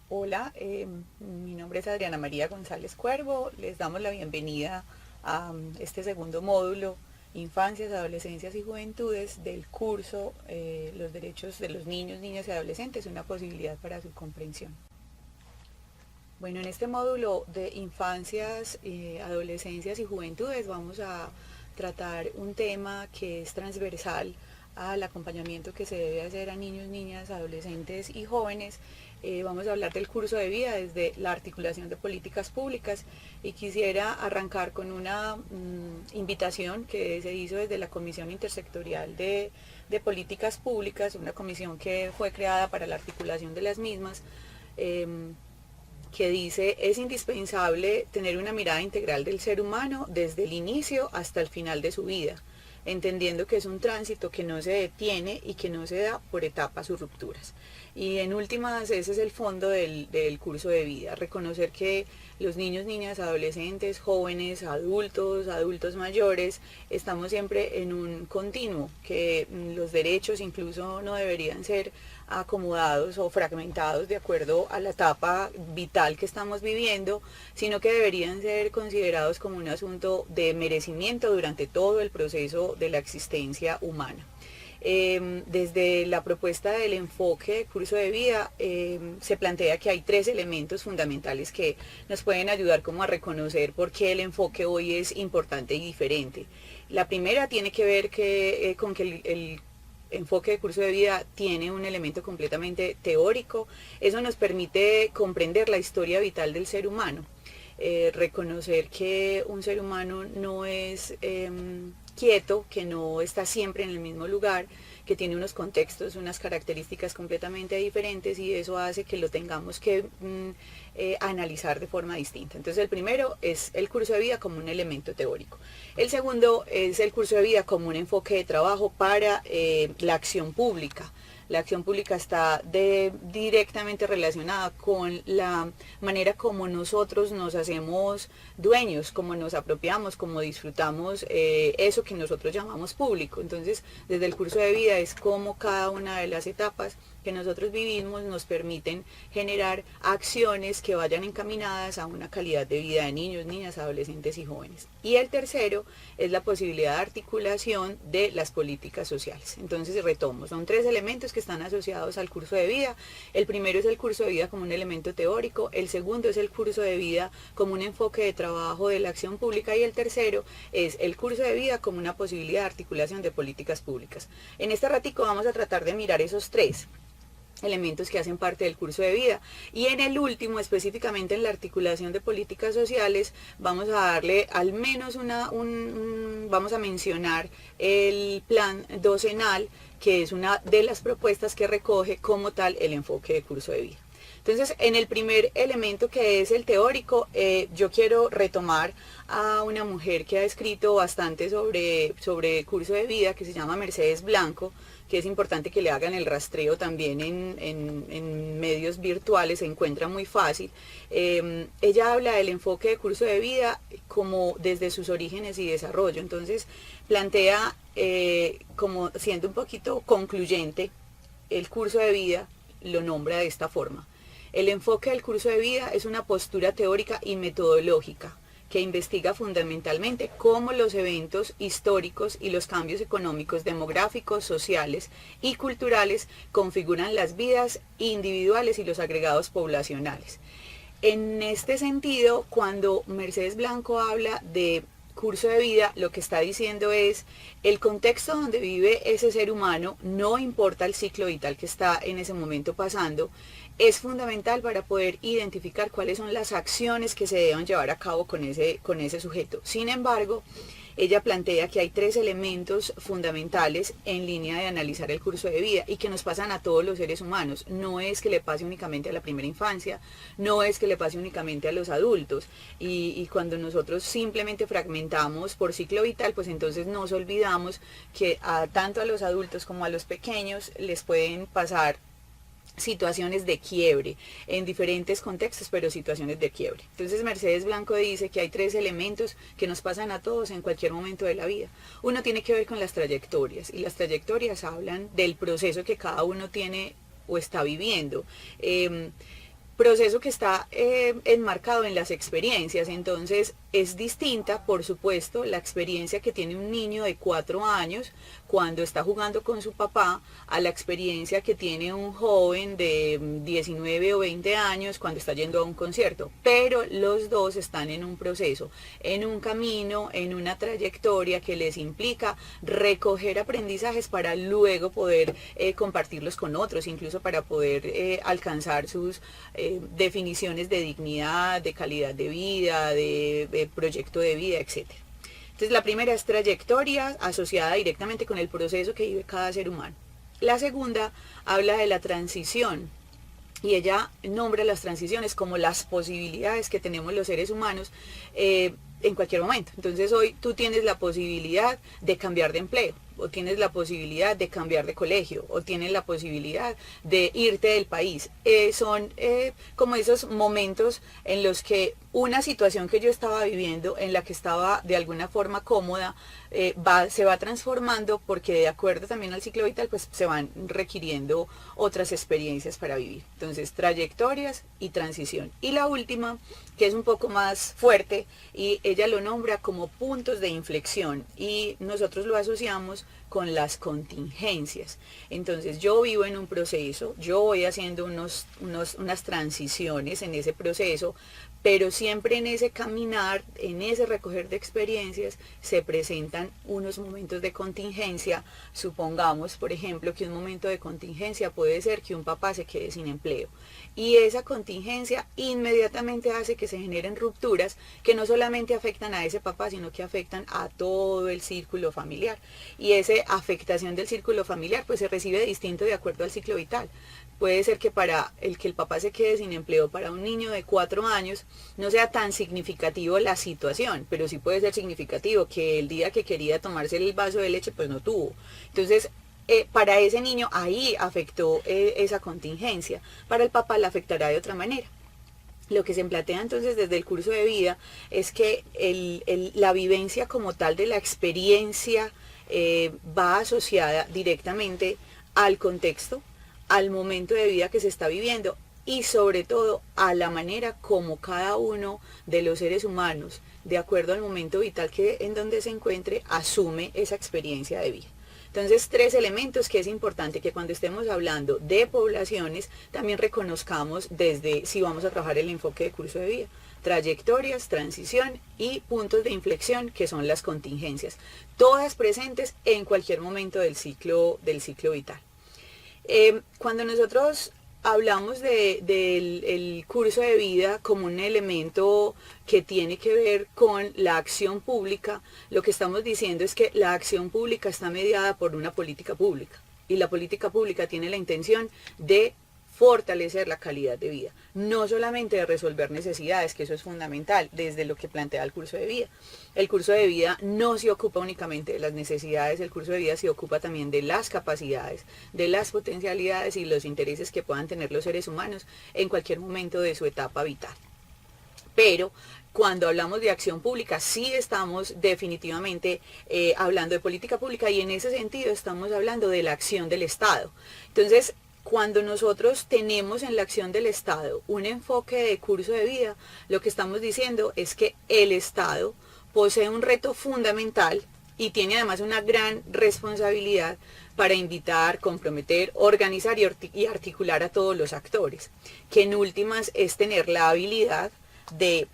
Hola, mi nombre es Adriana María González Cuervo. Les damos la bienvenida a este segundo módulo, Infancias, Adolescencias y Juventudes, del curso Los derechos de los niños, niñas y adolescentes, una posibilidad para su comprensión. Bueno, en este módulo de Infancias, Adolescencias y Juventudes vamos a tratar un tema que es transversal al acompañamiento que se debe hacer a niños, niñas, adolescentes y jóvenes. Vamos a hablar del curso de vida desde la articulación de políticas públicas y quisiera arrancar con una invitación que se hizo desde la Comisión Intersectorial de Políticas Públicas, una comisión que fue creada para la articulación de las mismas. Que dice: es indispensable tener una mirada integral del ser humano desde el inicio hasta el final de su vida, entendiendo que es un tránsito que no se detiene y que no se da por etapas o rupturas. Y en últimas, ese es el fondo del curso de vida: reconocer que los niños, niñas, adolescentes, jóvenes, adultos, adultos mayores, estamos siempre en un continuo, que los derechos incluso no deberían ser acomodados o fragmentados de acuerdo a la etapa vital que estamos viviendo, sino que deberían ser considerados como un asunto de merecimiento durante todo el proceso de la existencia humana. Desde la propuesta del enfoque de curso de vida se plantea que hay tres elementos fundamentales que nos pueden ayudar como a reconocer por qué el enfoque hoy es importante y diferente. La primera tiene que ver con que el enfoque de curso de vida tiene un elemento completamente teórico. Eso nos permite comprender la historia vital del ser humano, reconocer que un ser humano no es quieto, que no está siempre en el mismo lugar, que tiene unos contextos, unas características completamente diferentes, y eso hace que lo tengamos que analizar de forma distinta. Entonces, el primero es el curso de vida como un elemento teórico. El segundo es el curso de vida como un enfoque de trabajo para la acción pública. La acción pública está directamente relacionada con la manera como nosotros nos hacemos dueños, como nos apropiamos, como disfrutamos eso que nosotros llamamos público. Entonces, desde el curso de vida es como cada una de las etapas que nosotros vivimos nos permiten generar acciones que vayan encaminadas a una calidad de vida de niños, niñas, adolescentes y jóvenes. Y el tercero es la posibilidad de articulación de las políticas sociales. Entonces, retomo, son tres elementos que están asociados al curso de vida. El primero es el curso de vida como un elemento teórico, el segundo es el curso de vida como un enfoque de trabajo de la acción pública, y el tercero es el curso de vida como una posibilidad de articulación de políticas públicas. En este ratico vamos a tratar de mirar esos tres elementos que hacen parte del curso de vida, y en el último, específicamente en la articulación de políticas sociales, vamos a darle al menos vamos a mencionar el plan docenal, que es una de las propuestas que recoge como tal el enfoque de curso de vida. Entonces, en el primer elemento, que es el teórico, yo quiero retomar a una mujer que ha escrito bastante sobre curso de vida, que se llama Mercedes Blanco, que es importante que le hagan el rastreo también en medios virtuales, se encuentra muy fácil. Ella habla del enfoque de curso de vida como desde sus orígenes y desarrollo. Entonces, plantea como siendo un poquito concluyente el curso de vida, lo nombra de esta forma: el enfoque del curso de vida es una postura teórica y metodológica que investiga fundamentalmente cómo los eventos históricos y los cambios económicos, demográficos, sociales y culturales configuran las vidas individuales y los agregados poblacionales. En este sentido, cuando Mercedes Blanco habla de curso de vida, lo que está diciendo es: el contexto donde vive ese ser humano, no importa el ciclo vital que está en ese momento pasando, es fundamental para poder identificar cuáles son las acciones que se deben llevar a cabo con ese sujeto. Sin embargo, ella plantea que hay tres elementos fundamentales en línea de analizar el curso de vida y que nos pasan a todos los seres humanos. No es que le pase únicamente a la primera infancia, no es que le pase únicamente a los adultos. Y cuando nosotros simplemente fragmentamos por ciclo vital, pues entonces nos olvidamos que tanto a los adultos como a los pequeños les pueden pasar situaciones de quiebre en diferentes contextos, pero situaciones de quiebre. Entonces, Mercedes Blanco dice que hay tres elementos que nos pasan a todos en cualquier momento de la vida. Uno tiene que ver con las trayectorias, y las trayectorias hablan del proceso que cada uno tiene o está viviendo. proceso que está enmarcado en las experiencias. Entonces es distinta, por supuesto, la experiencia que tiene un niño de 4 años cuando está jugando con su papá a la experiencia que tiene un joven de 19 o 20 años cuando está yendo a un concierto. Pero los dos están en un proceso, en un camino, en una trayectoria que les implica recoger aprendizajes para luego poder compartirlos con otros, incluso para poder alcanzar sus definiciones de dignidad, de calidad de vida, de proyecto de vida, etcétera. Entonces la primera es trayectoria asociada directamente con el proceso que vive cada ser humano. La segunda habla de la transición y ella nombra las transiciones como las posibilidades que tenemos los seres humanos en cualquier momento. Entonces hoy tú tienes la posibilidad de cambiar de empleo, o tienes la posibilidad de cambiar de colegio, o tienes la posibilidad de irte del país. Son como esos momentos en los que una situación que yo estaba viviendo, en la que estaba de alguna forma cómoda, se va transformando porque de acuerdo también al ciclo vital, pues se van requiriendo otras experiencias para vivir. Entonces, trayectorias y transición. Y la última, que es un poco más fuerte, y ella lo nombra como puntos de inflexión, y nosotros lo asociamos con las contingencias. Entonces yo vivo en un proceso, yo voy haciendo unas transiciones en ese proceso, pero siempre en ese caminar, en ese recoger de experiencias, se presentan unos momentos de contingencia. Supongamos, por ejemplo, que un momento de contingencia puede ser que un papá se quede sin empleo. Y esa contingencia inmediatamente hace que se generen rupturas que no solamente afectan a ese papá, sino que afectan a todo el círculo familiar. Y esa afectación del círculo familiar pues se recibe distinto de acuerdo al ciclo vital. Puede ser que para el que el papá se quede sin empleo, para un niño de 4 años, no sea tan significativo la situación, pero sí puede ser significativo que el día que quería tomarse el vaso de leche, pues no tuvo. Entonces, para ese niño ahí afectó esa contingencia, para el papá la afectará de otra manera. Lo que se plantea entonces desde el curso de vida es que la vivencia como tal de la experiencia va asociada directamente al contexto, al momento de vida que se está viviendo y sobre todo a la manera como cada uno de los seres humanos, de acuerdo al momento vital en donde se encuentre, asume esa experiencia de vida. Entonces, 3 elementos que es importante que cuando estemos hablando de poblaciones también reconozcamos desde si vamos a trabajar el enfoque de curso de vida. Trayectorias, transición y puntos de inflexión, que son las contingencias, todas presentes en cualquier momento del ciclo vital. Cuando nosotros hablamos del curso de vida como un elemento que tiene que ver con la acción pública, lo que estamos diciendo es que la acción pública está mediada por una política pública, y la política pública tiene la intención de fortalecer la calidad de vida, no solamente de resolver necesidades, que eso es fundamental desde lo que plantea el curso de vida. El curso de vida no se ocupa únicamente de las necesidades, el curso de vida se ocupa también de las capacidades, de las potencialidades y los intereses que puedan tener los seres humanos en cualquier momento de su etapa vital. Pero cuando hablamos de acción pública, sí estamos definitivamente hablando de política pública, y en ese sentido estamos hablando de la acción del Estado. Entonces, cuando nosotros tenemos en la acción del Estado un enfoque de curso de vida, lo que estamos diciendo es que el Estado posee un reto fundamental y tiene además una gran responsabilidad para invitar, comprometer, organizar y articular a todos los actores, que en últimas es tener la habilidad de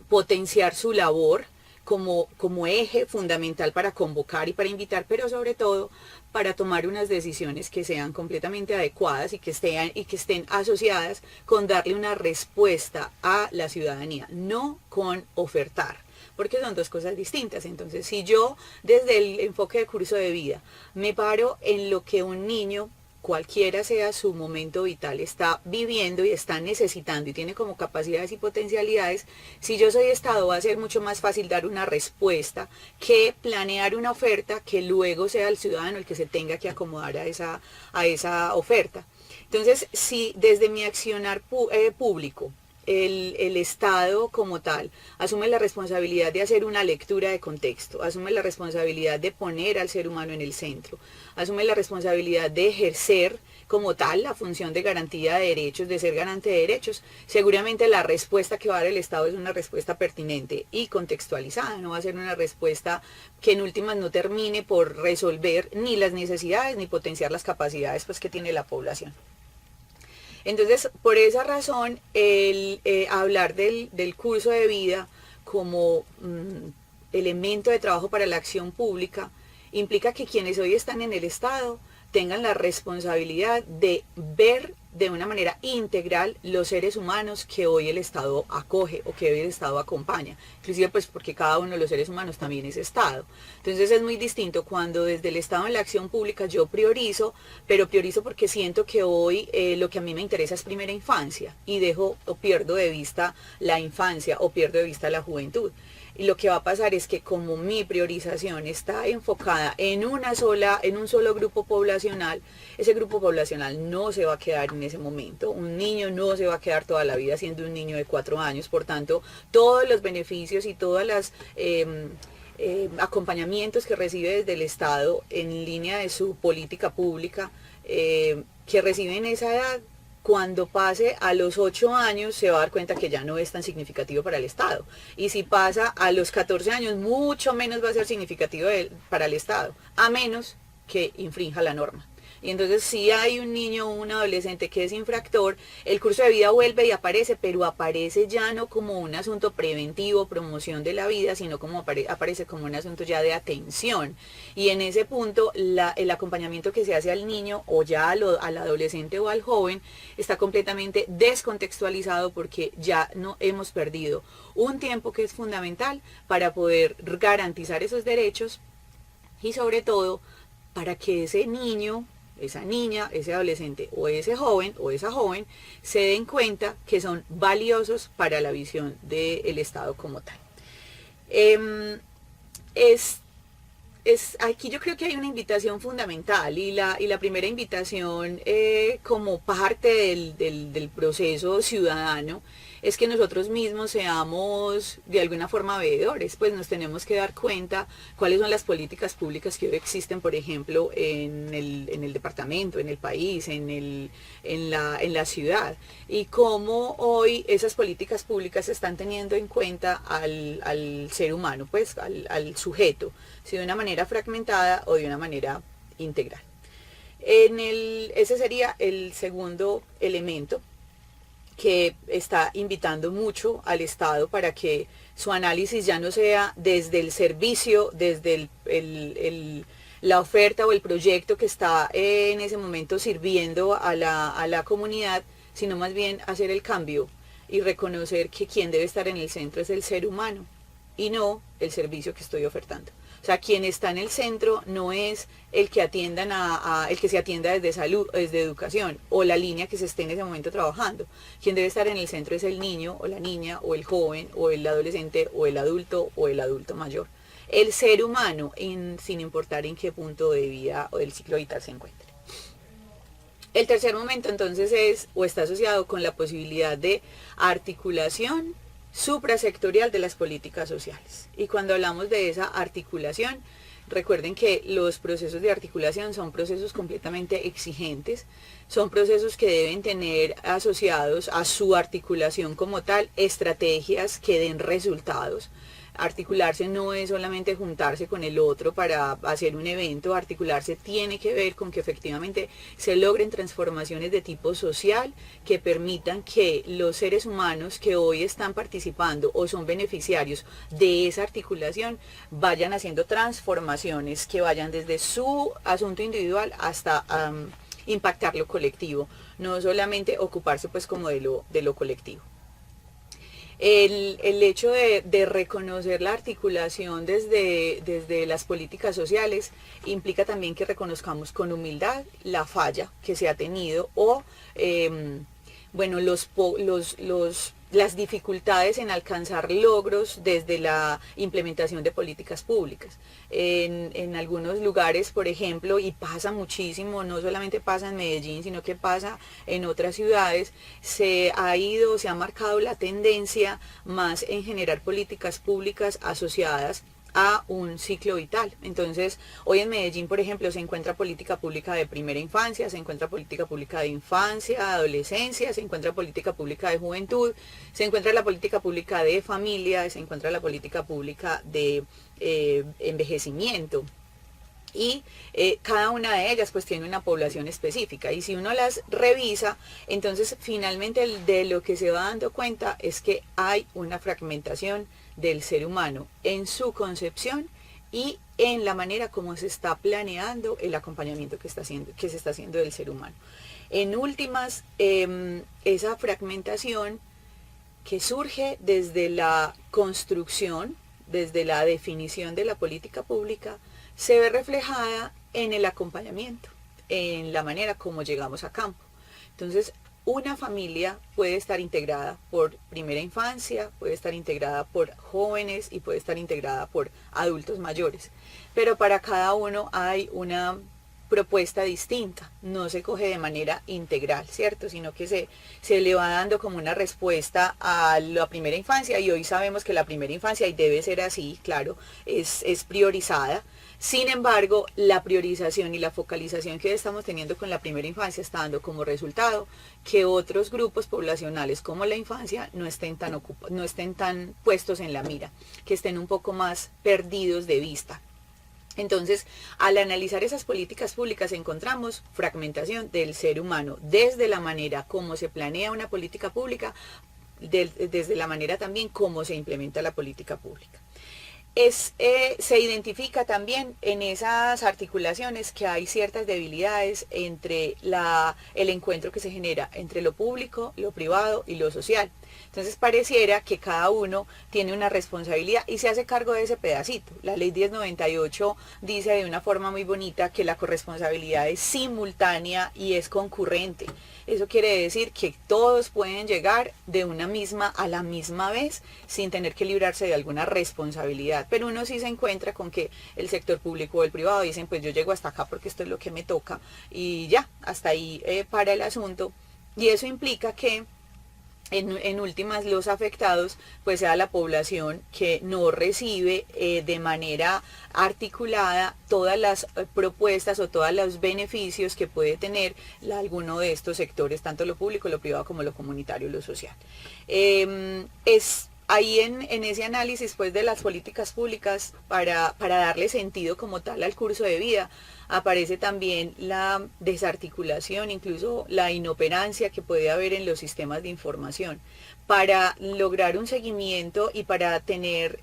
potenciar su labor como eje fundamental para convocar y para invitar, pero sobre todo para tomar unas decisiones que sean completamente adecuadas y que estén asociadas con darle una respuesta a la ciudadanía, no con ofertar, porque son dos cosas distintas. Entonces, si yo desde el enfoque de curso de vida me paro en lo que un niño, cualquiera sea su momento vital, está viviendo y está necesitando y tiene como capacidades y potencialidades, si yo soy Estado va a ser mucho más fácil dar una respuesta que planear una oferta que luego sea el ciudadano el que se tenga que acomodar a esa oferta. Entonces, si desde mi accionar público el Estado como tal asume la responsabilidad de hacer una lectura de contexto, asume la responsabilidad de poner al ser humano en el centro, asume la responsabilidad de ejercer como tal la función de garantía de derechos, de ser garante de derechos, seguramente la respuesta que va a dar el Estado es una respuesta pertinente y contextualizada, no va a ser una respuesta que en últimas no termine por resolver ni las necesidades ni potenciar las capacidades pues, que tiene la población. Entonces, por esa razón, el hablar del curso de vida como elemento de trabajo para la acción pública implica que quienes hoy están en el Estado tengan la responsabilidad de ver de una manera integral los seres humanos que hoy el Estado acoge o que hoy el Estado acompaña, inclusive pues porque cada uno de los seres humanos también es Estado. Entonces es muy distinto cuando desde el Estado en la acción pública yo priorizo, pero priorizo porque siento que hoy lo que a mí me interesa es primera infancia y dejo o pierdo de vista la infancia o pierdo de vista la juventud. Y lo que va a pasar es que como mi priorización está enfocada en un solo grupo poblacional, ese grupo poblacional no se va a quedar en ese momento. Un niño no se va a quedar toda la vida siendo un niño de 4 años. Por tanto, todos los beneficios y todas las acompañamientos que recibe desde el Estado en línea de su política pública que recibe en esa edad, cuando pase a los 8 años se va a dar cuenta que ya no es tan significativo para el Estado. Y si pasa a los 14 años, mucho menos va a ser significativo para el Estado, a menos que infrinja la norma. Y entonces si hay un niño o un adolescente que es infractor, el curso de vida vuelve y aparece, pero aparece ya no como un asunto preventivo, promoción de la vida, sino como aparece como un asunto ya de atención. Y en ese punto el acompañamiento que se hace al niño o ya al adolescente o al joven está completamente descontextualizado porque ya no hemos perdido un tiempo que es fundamental para poder garantizar esos derechos y sobre todo para que ese niño, esa niña, ese adolescente o ese joven o esa joven se den cuenta que son valiosos para la visión del Estado como tal. Aquí yo creo que hay una invitación fundamental y la primera invitación como parte del proceso ciudadano es que nosotros mismos seamos de alguna forma veedores, pues nos tenemos que dar cuenta cuáles son las políticas públicas que hoy existen, por ejemplo, en el departamento, en el país, en la ciudad, y cómo hoy esas políticas públicas están teniendo en cuenta al ser humano, pues al sujeto, si de una manera fragmentada o de una manera integral. Ese sería el segundo elemento que está invitando mucho al Estado para que su análisis ya no sea desde el servicio, desde la oferta o el proyecto que está en ese momento sirviendo a la comunidad, sino más bien hacer el cambio y reconocer que quien debe estar en el centro es el ser humano y no el servicio que estoy ofertando. O sea, quien está en el centro no es el que atiendan el que se atienda desde salud, desde educación, o la línea que se esté en ese momento trabajando. Quien debe estar en el centro es el niño, o la niña, o el joven, o el adolescente, o el adulto mayor. El ser humano, sin importar en qué punto de vida o del ciclo vital se encuentre. El tercer momento entonces es, o está asociado con la posibilidad de articulación suprasectorial de las políticas sociales. Y cuando hablamos de esa articulación, recuerden que los procesos de articulación son procesos completamente exigentes, son procesos que deben tener asociados a su articulación como tal estrategias que den resultados. Articularse no es solamente juntarse con el otro para hacer un evento, articularse tiene que ver con que efectivamente se logren transformaciones de tipo social que permitan que los seres humanos que hoy están participando o son beneficiarios de esa articulación vayan haciendo transformaciones que vayan desde su asunto individual hasta impactar lo colectivo, no solamente ocuparse pues como de lo colectivo. El hecho de reconocer la articulación desde las políticas sociales implica también que reconozcamos con humildad la falla que se ha tenido o bueno, las dificultades en alcanzar logros desde la implementación de políticas públicas. En algunos lugares, por ejemplo, y pasa muchísimo, no solamente pasa en Medellín, sino que pasa en otras ciudades, se ha marcado la tendencia más en generar políticas públicas asociadas a un ciclo vital. Entonces, hoy en Medellín, por ejemplo, se encuentra política pública de primera infancia, se encuentra política pública de infancia, adolescencia, se encuentra política pública de juventud, se encuentra la política pública de familia, se encuentra la política pública de envejecimiento. Y cada una de ellas pues tiene una población específica, y si uno las revisa, entonces finalmente de lo que se va dando cuenta es que hay una fragmentación del ser humano en su concepción y en la manera como se está planeando el acompañamiento que se está haciendo del ser humano. En últimas, esa fragmentación que surge desde la construcción, desde la definición de la política pública, se ve reflejada en el acompañamiento, en la manera como llegamos a campo. Entonces, una familia puede estar integrada por primera infancia, puede estar integrada por jóvenes y puede estar integrada por adultos mayores. Pero para cada uno hay una propuesta distinta, no se coge de manera integral, ¿cierto? Sino que se le va dando como una respuesta a la primera infancia, y hoy sabemos que la primera infancia, y debe ser así, claro, es priorizada. Sin embargo, la priorización y la focalización que estamos teniendo con la primera infancia está dando como resultado que otros grupos poblacionales como la infancia no estén tan puestos en la mira, que estén un poco más perdidos de vista. Entonces, al analizar esas políticas públicas encontramos fragmentación del ser humano desde la manera como se planea una política pública, desde la manera también como se implementa la política pública. Se identifica también en esas articulaciones que hay ciertas debilidades entre el encuentro que se genera entre lo público, lo privado y lo social. Entonces pareciera que cada uno tiene una responsabilidad y se hace cargo de ese pedacito. La ley 1098 dice de una forma muy bonita que la corresponsabilidad es simultánea y es concurrente. Eso quiere decir que todos pueden llegar a la misma vez sin tener que librarse de alguna responsabilidad. Pero uno sí se encuentra con que el sector público o el privado dicen, pues yo llego hasta acá porque esto es lo que me toca, y ya, hasta ahí para el asunto. Y eso implica que en últimas los afectados pues sea la población que no recibe de manera articulada todas las propuestas o todos los beneficios que puede tener alguno de estos sectores, tanto lo público, lo privado como lo comunitario, lo social. Es ahí en ese análisis pues de las políticas públicas para darle sentido como tal al curso de vida, aparece también la desarticulación, incluso la inoperancia que puede haber en los sistemas de información. Para lograr un seguimiento y para tener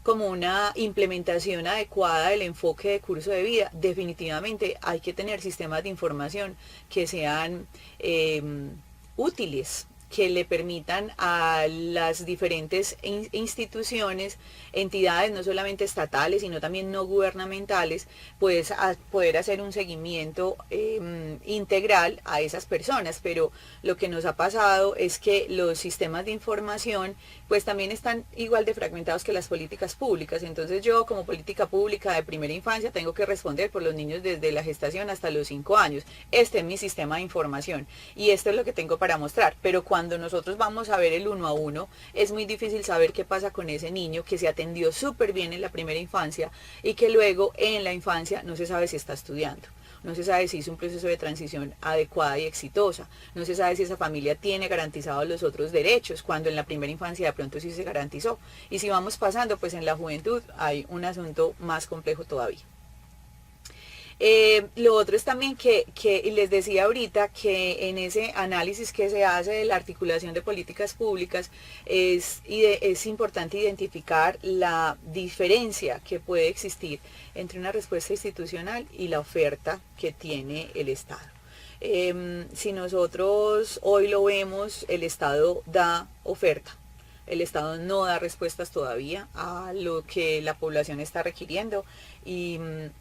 como una implementación adecuada del enfoque de curso de vida, definitivamente hay que tener sistemas de información que sean útiles, que le permitan a las diferentes instituciones, entidades no solamente estatales, sino también no gubernamentales, pues a poder hacer un seguimiento integral a esas personas. Pero lo que nos ha pasado es que los sistemas de información pues también están igual de fragmentados que las políticas públicas. Entonces yo como política pública de primera infancia tengo que responder por los niños desde la gestación hasta los 5 años. Este es mi sistema de información y esto es lo que tengo para mostrar. Pero cuando nosotros vamos a ver el 1 a 1, es muy difícil saber qué pasa con ese niño que se atendió súper bien en la primera infancia y que luego en la infancia no se sabe si está estudiando. No se sabe si hizo un proceso de transición adecuada y exitosa. No se sabe si esa familia tiene garantizados los otros derechos, cuando en la primera infancia de pronto sí se garantizó. Y si vamos pasando, pues en la juventud hay un asunto más complejo todavía. Lo otro es también que les decía ahorita que en ese análisis que se hace de la articulación de políticas públicas es importante identificar la diferencia que puede existir entre una respuesta institucional y la oferta que tiene el Estado. Si nosotros hoy lo vemos, el Estado da oferta. El Estado no da respuestas todavía a lo que la población está requiriendo y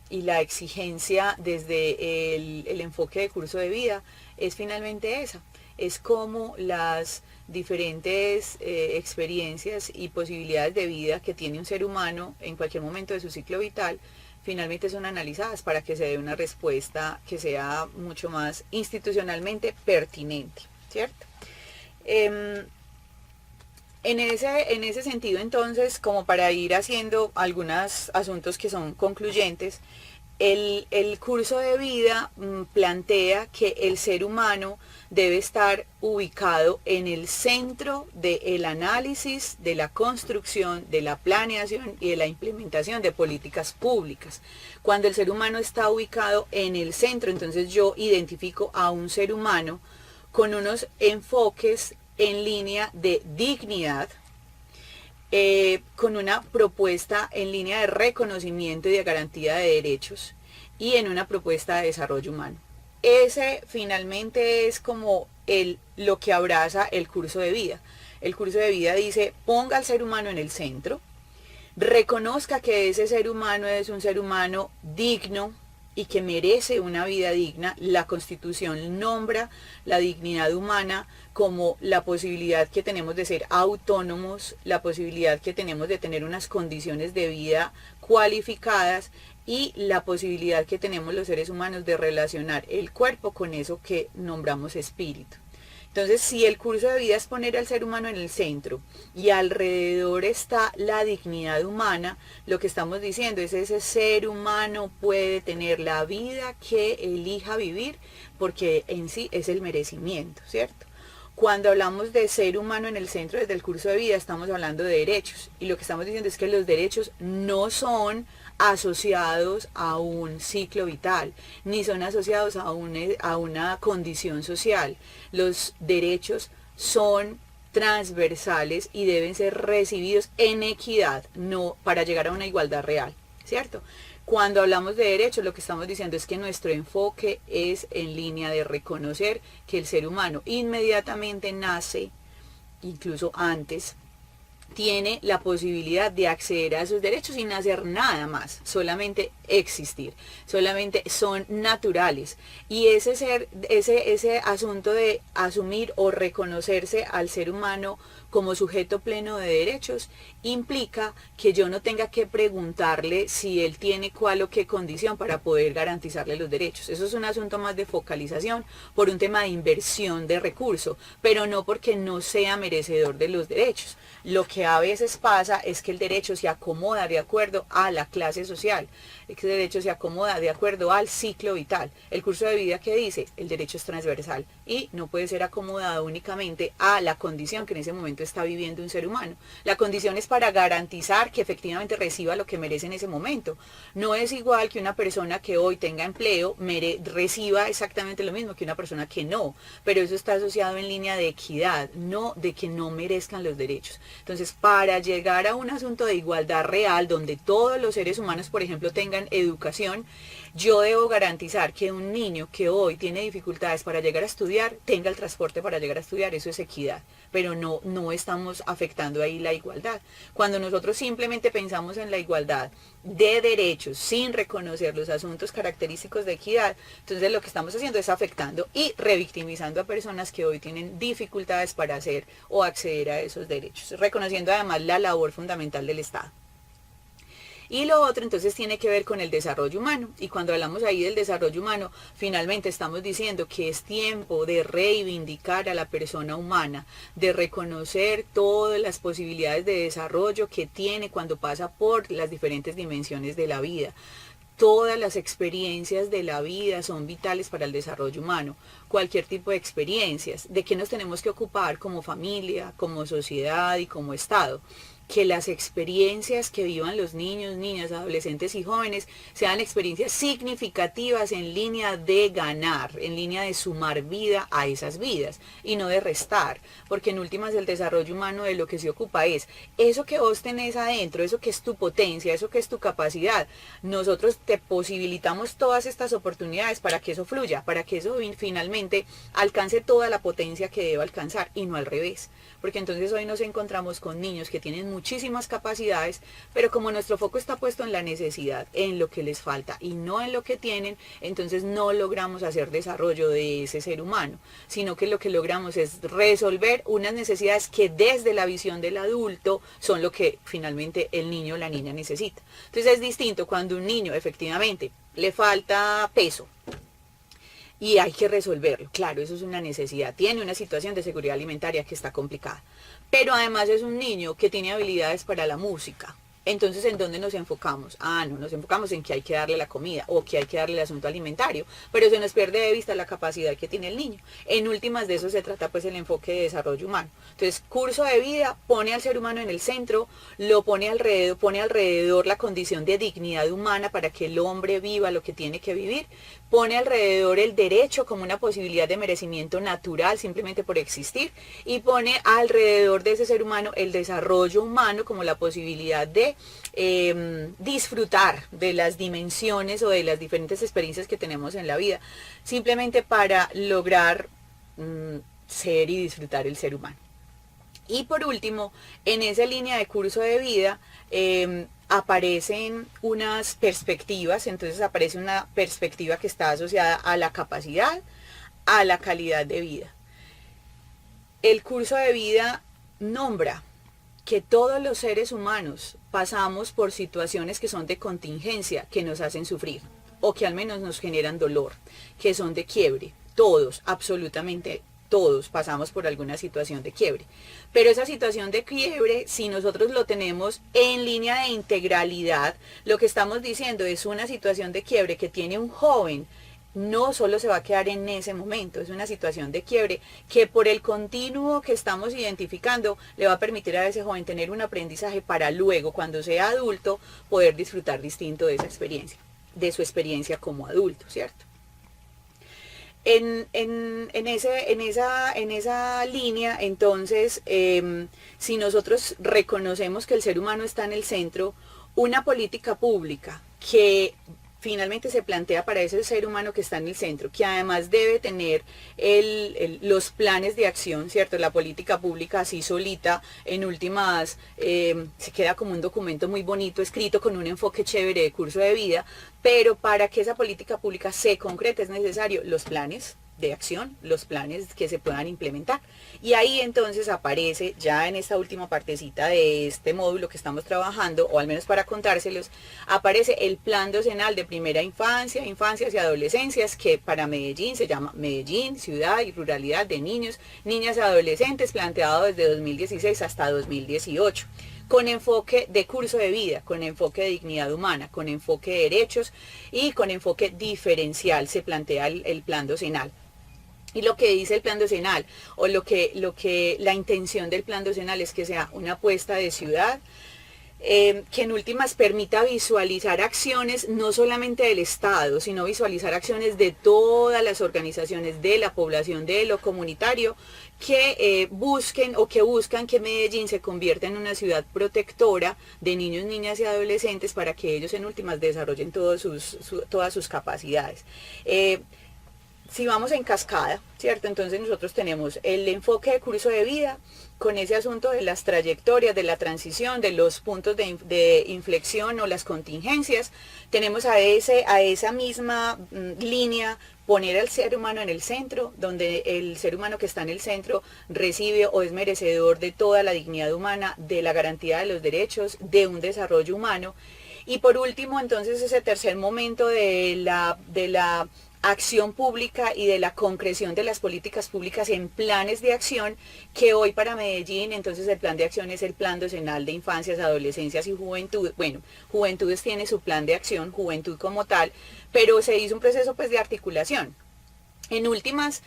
la exigencia desde el enfoque de curso de vida es finalmente esa. Es como las diferentes experiencias y posibilidades de vida que tiene un ser humano en cualquier momento de su ciclo vital finalmente son analizadas para que se dé una respuesta que sea mucho más institucionalmente pertinente, ¿cierto? En ese sentido, entonces, como para ir haciendo algunos asuntos que son concluyentes, el curso de vida plantea que el ser humano debe estar ubicado en el centro del análisis, de la construcción, de la planeación y de la implementación de políticas públicas. Cuando el ser humano está ubicado en el centro, entonces yo identifico a un ser humano con unos enfoques en línea de dignidad, con una propuesta en línea de reconocimiento y de garantía de derechos y en una propuesta de desarrollo humano. Ese finalmente es como lo que abraza el curso de vida. El curso de vida dice, ponga al ser humano en el centro, reconozca que ese ser humano es un ser humano digno y que merece una vida digna. La Constitución nombra la dignidad humana como la posibilidad que tenemos de ser autónomos, la posibilidad que tenemos de tener unas condiciones de vida cualificadas y la posibilidad que tenemos los seres humanos de relacionar el cuerpo con eso que nombramos espíritu. Entonces, si el curso de vida es poner al ser humano en el centro y alrededor está la dignidad humana, lo que estamos diciendo es ese ser humano puede tener la vida que elija vivir porque en sí es el merecimiento, ¿cierto? Cuando hablamos de ser humano en el centro desde el curso de vida, estamos hablando de derechos. Y lo que estamos diciendo es que los derechos no son asociados a un ciclo vital, ni son asociados a una condición social. Los derechos son transversales y deben ser recibidos en equidad, no para llegar a una igualdad real, ¿cierto? Cuando hablamos de derechos, lo que estamos diciendo es que nuestro enfoque es en línea de reconocer que el ser humano inmediatamente nace, incluso antes, tiene la posibilidad de acceder a esos derechos sin hacer nada más, solamente existir, solamente son naturales. Y ese asunto de asumir o reconocerse al ser humano como sujeto pleno de derechos implica que yo no tenga que preguntarle si él tiene cuál o qué condición para poder garantizarle los derechos. Eso es un asunto más de focalización por un tema de inversión de recursos, pero no porque no sea merecedor de los derechos. Lo que a veces pasa es que el derecho se acomoda de acuerdo a la clase social, el derecho se acomoda de acuerdo al ciclo vital. El curso de vida que dice, el derecho es transversal y no puede ser acomodado únicamente a la condición que en ese momento está viviendo un ser humano. La condición es para garantizar que efectivamente reciba lo que merece en ese momento. No es igual que una persona que hoy tenga empleo reciba exactamente lo mismo que una persona que no, pero eso está asociado en línea de equidad, no de que no merezcan los derechos. Entonces, para llegar a un asunto de igualdad real, donde todos los seres humanos, por ejemplo, tengan educación, yo debo garantizar que un niño que hoy tiene dificultades para llegar a estudiar, tenga el transporte para llegar a estudiar. Eso es equidad, pero no estamos afectando ahí la igualdad. Cuando nosotros simplemente pensamos en la igualdad de derechos sin reconocer los asuntos característicos de equidad, entonces lo que estamos haciendo es afectando y revictimizando a personas que hoy tienen dificultades para hacer o acceder a esos derechos, reconociendo además la labor fundamental del Estado. Y lo otro entonces tiene que ver con el desarrollo humano. Y cuando hablamos ahí del desarrollo humano, finalmente estamos diciendo que es tiempo de reivindicar a la persona humana, de reconocer todas las posibilidades de desarrollo que tiene cuando pasa por las diferentes dimensiones de la vida. Todas las experiencias de la vida son vitales para el desarrollo humano. Cualquier tipo de experiencias. ¿De qué nos tenemos que ocupar como familia, como sociedad y como Estado? Que las experiencias que vivan los niños, niñas, adolescentes y jóvenes sean experiencias significativas en línea de ganar, en línea de sumar vida a esas vidas y no de restar, porque en últimas el desarrollo humano de lo que se ocupa es eso que vos tenés adentro, eso que es tu potencia, eso que es tu capacidad. Nosotros te posibilitamos todas estas oportunidades para que eso fluya, para que eso finalmente alcance toda la potencia que debe alcanzar y no al revés, porque entonces hoy nos encontramos con niños que tienen muchísimas capacidades, pero como nuestro foco está puesto en la necesidad, en lo que les falta y no en lo que tienen, entonces no logramos hacer desarrollo de ese ser humano, sino que lo que logramos es resolver unas necesidades que desde la visión del adulto son lo que finalmente el niño o la niña necesita. Entonces es distinto cuando un niño efectivamente le falta peso, y hay que resolverlo. Claro, eso es una necesidad. Tiene una situación de seguridad alimentaria que está complicada. Pero además es un niño que tiene habilidades para la música. Entonces, ¿en dónde nos enfocamos? No nos enfocamos en que hay que darle la comida o que hay que darle el asunto alimentario, pero se nos pierde de vista la capacidad que tiene el niño. En últimas de eso se trata pues el enfoque de desarrollo humano. Entonces, curso de vida pone al ser humano en el centro, lo pone alrededor la condición de dignidad humana para que el hombre viva lo que tiene que vivir, pone alrededor el derecho como una posibilidad de merecimiento natural simplemente por existir, y pone alrededor de ese ser humano el desarrollo humano como la posibilidad de disfrutar de las dimensiones o de las diferentes experiencias que tenemos en la vida, simplemente para lograr ser y disfrutar el ser humano. Y por último, en esa línea de curso de vida aparecen unas perspectivas. Entonces aparece una perspectiva que está asociada a la capacidad, a la calidad de vida. El curso de vida nombra que todos los seres humanos pasamos por situaciones que son de contingencia, que nos hacen sufrir, o que al menos nos generan dolor, que son de quiebre. Todos, absolutamente todos pasamos por alguna situación de quiebre. Pero esa situación de quiebre, si nosotros lo tenemos en línea de integralidad, lo que estamos diciendo es una situación de quiebre que tiene un joven, no solo se va a quedar en ese momento, es una situación de quiebre que por el continuo que estamos identificando le va a permitir a ese joven tener un aprendizaje para luego, cuando sea adulto, poder disfrutar distinto de esa experiencia, de su experiencia como adulto, ¿cierto? En esa línea, entonces, si nosotros reconocemos que el ser humano está en el centro, una política pública que finalmente se plantea para ese ser humano que está en el centro, que además debe tener los planes de acción, ¿cierto? La política pública así solita, en últimas, se queda como un documento muy bonito, escrito con un enfoque chévere de curso de vida, pero para que esa política pública se concrete es necesario los planes de acción, los planes que se puedan implementar. Y ahí entonces aparece, ya en esta última partecita de este módulo que estamos trabajando, o al menos para contárselos, aparece el plan docenal de primera infancia, infancias y adolescencias, que para Medellín se llama Medellín, Ciudad y Ruralidad de Niños, Niñas y Adolescentes, planteado desde 2016 hasta 2018. Con enfoque de curso de vida, con enfoque de dignidad humana, con enfoque de derechos y con enfoque diferencial se plantea el plan docenal. Y lo que dice el plan docenal, o la intención del plan docenal es que sea una apuesta de ciudad, que en últimas permita visualizar acciones no solamente del Estado, sino visualizar acciones de todas las organizaciones, de la población, de lo comunitario, que buscan que Medellín se convierta en una ciudad protectora de niños, niñas y adolescentes para que ellos en últimas desarrollen todas sus capacidades. Si vamos en cascada, ¿cierto? Entonces nosotros tenemos el enfoque de curso de vida con ese asunto de las trayectorias, de la transición, de los puntos de inflexión o las contingencias. Tenemos a esa misma línea poner al ser humano en el centro, donde el ser humano que está en el centro recibe o es merecedor de toda la dignidad humana, de la garantía de los derechos, de un desarrollo humano. Y por último, entonces, ese tercer momento de la acción pública y de la concreción de las políticas públicas en planes de acción, que hoy para Medellín, entonces el plan de acción es el plan docenal de infancias, adolescencias y juventud. Bueno, Juventudes tiene su plan de acción, Juventud como tal, pero se hizo un proceso pues de articulación. En últimas,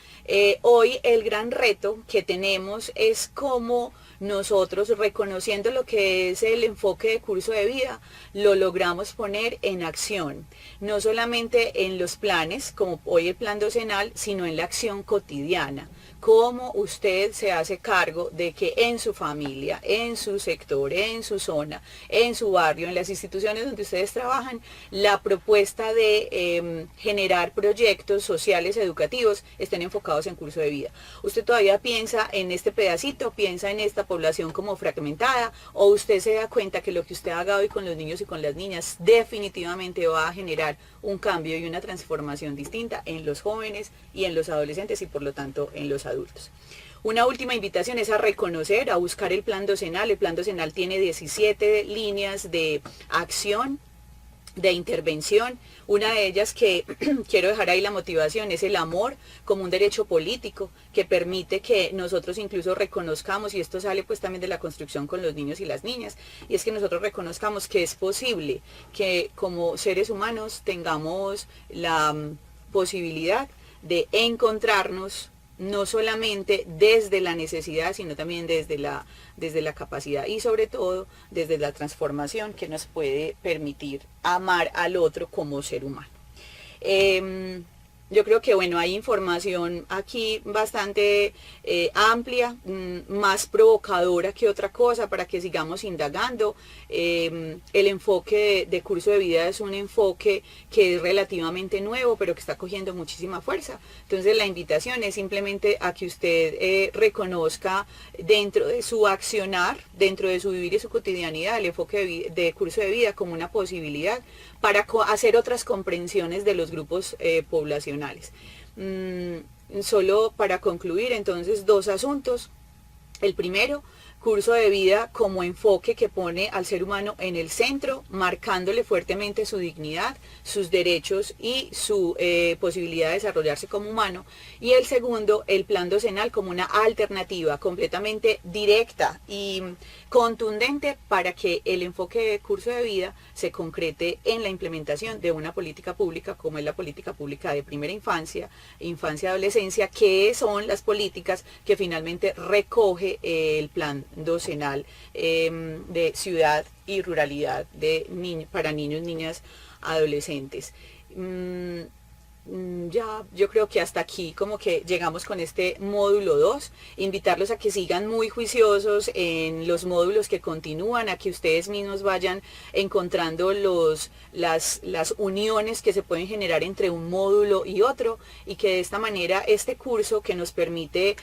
hoy el gran reto que tenemos es cómo nosotros, reconociendo lo que es el enfoque de curso de vida, lo logramos poner en acción, no solamente en los planes, como hoy el plan docenal, sino en la acción cotidiana. Cómo usted se hace cargo de que en su familia, en su sector, en su zona, en su barrio, en las instituciones donde ustedes trabajan, la propuesta de generar proyectos sociales educativos estén enfocados en curso de vida. Usted todavía piensa en este pedacito, piensa en esta población como fragmentada, o usted se da cuenta que lo que usted haga hoy con los niños y con las niñas definitivamente va a generar un cambio y una transformación distinta en los jóvenes y en los adolescentes y por lo tanto en los adultos. Una última invitación es a reconocer, a buscar el plan docenal. El plan docenal tiene 17 líneas de acción de intervención. Una de ellas que quiero dejar ahí la motivación es el amor como un derecho político que permite que nosotros incluso reconozcamos, y esto sale pues también de la construcción con los niños y las niñas, y es que nosotros reconozcamos que es posible que como seres humanos tengamos la posibilidad de encontrarnos no solamente desde la necesidad, sino también desde la capacidad y sobre todo desde la transformación que nos puede permitir amar al otro como ser humano. Yo creo que bueno, hay información aquí bastante amplia, más provocadora que otra cosa para que sigamos indagando. El enfoque de curso de vida es un enfoque que es relativamente nuevo, pero que está cogiendo muchísima fuerza. Entonces la invitación es simplemente a que usted reconozca dentro de su accionar, dentro de su vivir y su cotidianidad, el enfoque de curso de vida como una posibilidad para hacer otras comprensiones de los grupos poblacionales. Solo para concluir, entonces, dos asuntos. El primero, curso de vida como enfoque que pone al ser humano en el centro, marcándole fuertemente su dignidad, sus derechos y su posibilidad de desarrollarse como humano. Y el segundo, el plan docenal como una alternativa completamente directa y contundente para que el enfoque de curso de vida se concrete en la implementación de una política pública como es la política pública de primera infancia, infancia y adolescencia, que son las políticas que finalmente recoge el plan docenal de ciudad y ruralidad para niños, niñas, adolescentes. Ya, yo creo que hasta aquí como que llegamos con este módulo 2, invitarlos a que sigan muy juiciosos en los módulos que continúan, a que ustedes mismos vayan encontrando las uniones que se pueden generar entre un módulo y otro, y que de esta manera este curso que nos permite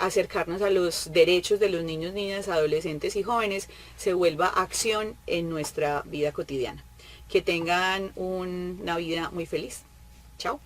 acercarnos a los derechos de los niños, niñas, adolescentes y jóvenes se vuelva acción en nuestra vida cotidiana. Que tengan una vida muy feliz. Chao.